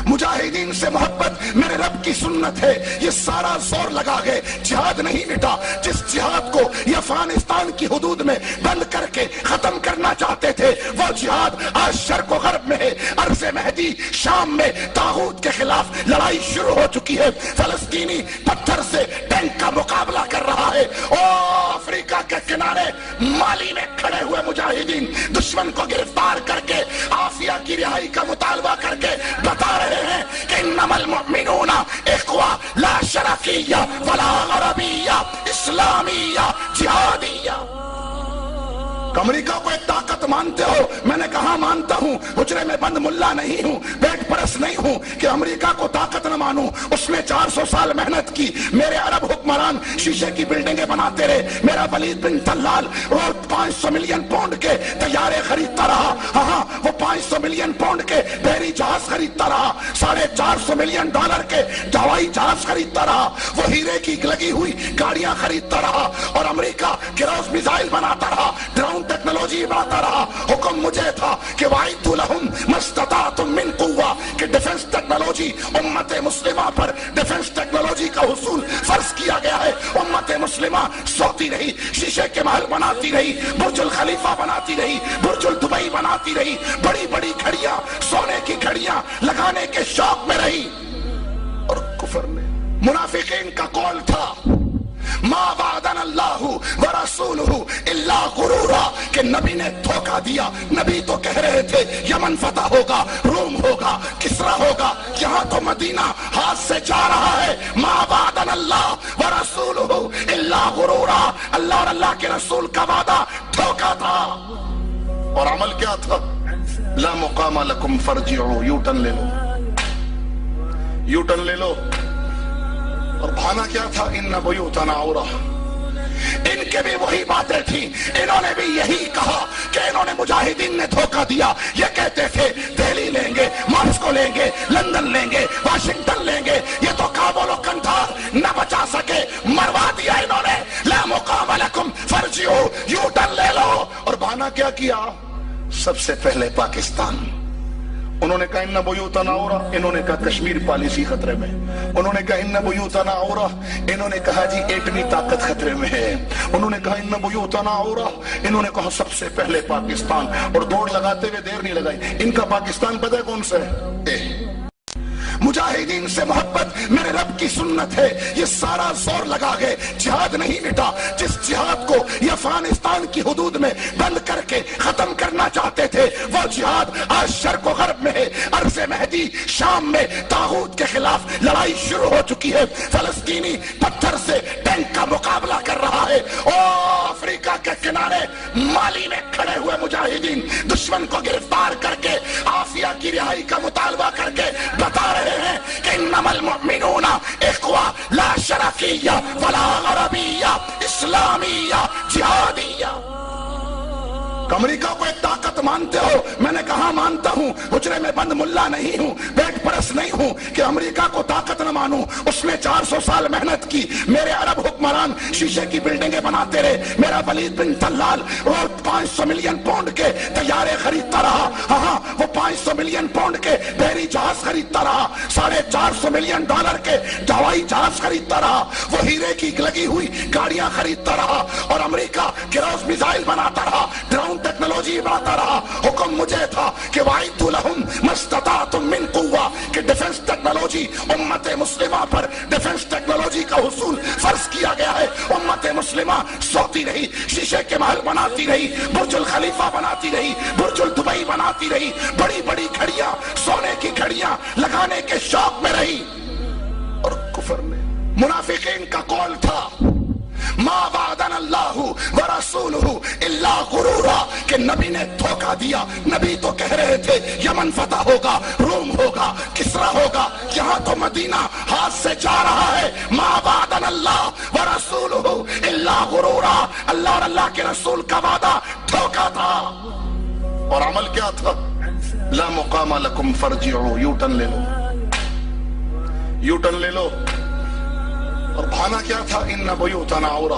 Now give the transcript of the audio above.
مجاہدین سے محبت میرے رب کی سنت ہے. یہ سارا زور لگا گئے, جہاد نہیں مٹا. جس جہاد کو یہ افغانستان کی حدود میں بند کر کے ختم کرنا چاہتے تھے, وہ جہاد آج شرق و غرب میں ہے. عرض مہدی شام میں طاغوت کے خلاف لڑائی شروع ہو چکی ہے. فلسطینی پتھر سے ٹینک کا مقابلہ کر رہا ہے. او افریقہ کے کنارے مالی میں کھڑے ہوئے مجاہدین دشمن کو گرفتار کر کے عافیہ کی رہائی کا مطالبہ کر کے بتا رہے ہیں کہ انما المؤمنون اخوہ لا شرقیہ ولا غربیہ اسلامیہ جہادیہ. امریکہ کو ایک طاقت مانتے ہو؟ میں نے کہا مانتا ہوں. حجرے میں بند ملا نہیں ہوں, پیٹ پرست نہیں ہوں کہ امریکہ کو طاقت نہ مانوں. اس نے 400 سال محنت کی. میرے عرب حکمران شیشے کی بلڈنگیں بناتے رہے. میرا ولید بن طلال اور 500 ملین پاؤنڈ کے طیارے خریدتا رہا. ہاں وہ 500 ملین پاؤنڈ کے بحری جہاز خریدتا رہا. $450 ملین کے ہوائی جہاز خریدتا رہا. وہ ہیرے کی لگی ہوئی گاڑیاں خریدتا رہا. اور امریکہ کروز میزائل بناتا رہا, ڈرون ٹیکنالوجی بڑھاتا رہا. حکم مجھے تھا کہ وَأَعِدُّوا لَهُمْ مَا اسْتَطَعْتُم مِّن قُوَّةٍ کہ ڈیفنس ٹیکنالوجی امت مسلمہ پر ڈیفنس ٹیکنالوجی کا حصول فرض کیا گیا ہے. امت مسلمہ سوتی رہی, شیشے کے محل بناتی رہی, برج الخلیفہ بناتی رہی, برج الدبئی بناتی رہی, بڑی بڑی گھڑیاں سونے کی گھڑیاں لگانے کے شوق میں رہی. اور کفر نے منافقین کا قول تھا ما وعدنا اللہ ورسولہ الا غرورا کہ نبی نے دھوکہ دیا. نبی تو کہہ رہے تھے یمن فتح ہوگا, روم ہوگا, کسرا ہوگا, یہاں تو مدینہ ہاتھ سے جا رہا ہے. ما وعدنا اللہ ورسولہ الا غرورا, اللہ اور اللہ کے رسول کا وعدہ دھوکہ تھا. اور عمل کیا تھا؟ لا مقام لکم فرجعوا, یو ٹرن لے لو, یو ٹرن لے لو. اور بھانا کیا تھا؟ ان بیوتنا عورہ. ان کے بھی وہی باتیں تھیں. انہوں نے بھی یہی کہا کہ انہوں نے مجاہدین نے دھوکہ دیا. یہ کہتے تھے دہلی لیں گے, ماسکو لیں گے, لندن لیں گے, واشنگٹن لیں گے. یہ تو کابل و قندھار نہ بچا سکے, مروا دیا انہوں نے. لا مقام لکم فرجعوا, یو ٹرن لے لو. اور بھانا کیا کیا؟ سب سے پہلے پاکستان. انہوں نے کہا ان بیوتنا عورہ, انہوں نے کہا کشمیر پالیسی خطرے میں. انہوں نے کہا ان بیوتنا عورہ, انہوں نے کہا جی ایٹمی طاقت خطرے میں ہے. انہوں نے کہا ان بیوتنا عورہ, انہوں نے کہا سب سے پہلے پاکستان. اور دوڑ لگاتے ہوئے دیر نہیں لگائی. ان کا پاکستان پتہ ہے کون سا ہے؟ مجاہدین سے محبت میرے رب کی سنت ہے. یہ سارا زور لگا گئے, جہاد نہیں مٹا. جس جہاد کو یہ افغانستان کی حدود میں بند کر کے ختم کرنا چاہتے تھے, وہ جہاد آج شرق و غرب میں ہے. عرض مہدی شام میں طاغوت کے خلاف لڑائی شروع ہو چکی ہے. فلسطینی پتھر سے ٹینک کا مقابلہ کر رہا ہے. او افریقہ کے کنارے مالی میں کھڑے ہوئے مجاہدین دشمن کو گرفتار کر کے عافیہ کی رہائی کا مطالبہ کر کے بتا رہے ہیں کہ انما المؤمنون اخوہ لا شرقیہ ولا غربیہ اسلامیہ جہادیہ. امریکہ کو ایک طاقت مانتے ہو؟ میں نے کہا مانتا ہوں. حجرے میں بند ملا نہیں ہوں, پیٹ پرست نہیں ہوں کہ امریکہ کو طاقت نہ مانوں. اس نے 400 سال محنت کی. میرے عرب حکمران شیشے کی بلڈنگیں بناتے رہے. میرا ولید بن طلال اور 500 ملین پاؤنڈ کے طیارے خریدتا رہا. ہاں وہ 500 ملین پاؤنڈ کے بحری جہاز خریدتا رہا. $450 ملین کے ہوائی جہاز خریدتا رہا. وہ ہیرے کی لگی ہوئی گاڑیاں خریدتا رہا. اور امریکہ کروز میزائل بناتا رہا, ڈرون ٹیکنالوجی بڑھاتا رہا. حکم مجھے تھا کہ وَأَعِدُّوا لَهُمْ مَا اسْتَطَعْتُم مِّن قُوَّةٍ کہ ڈیفنس ٹیکنالوجی امت مسلمہ پر ڈیفنس ٹیکنالوجی کا حصول فرض کیا گیا ہے. امت مسلمہ سوتی رہی, شیشے کے محل بناتی رہی, برج الخلیفہ بناتی رہی, برج الدبئی بناتی رہی, بڑی بڑی گھڑیاں سونے کی گھڑیاں لگانے کے شوق میں رہی. اور کفر نے منافقین کا قول تھا ما وعدنا اللہ ورسولہ الا غرورا کہ نبی نے دھوکہ دیا. نبی تو کہہ رہے تھے یمن فتح ہوگا, روم ہوگا, کسرا ہوگا, یہاں تو مدینہ ہاتھ سے جا رہا ہے. ما وعدنا اللہ ورسولہ الا غرورا, اللہ اور اللہ کے رسول کا وعدہ دھوکہ تھا. اور عمل کیا تھا؟ لا مقام لکم فرجعوا, یو ٹرن لے لو, یو ٹرن لے لو. اور بھانا کیا تھا؟ ان بیوتنا عورہ,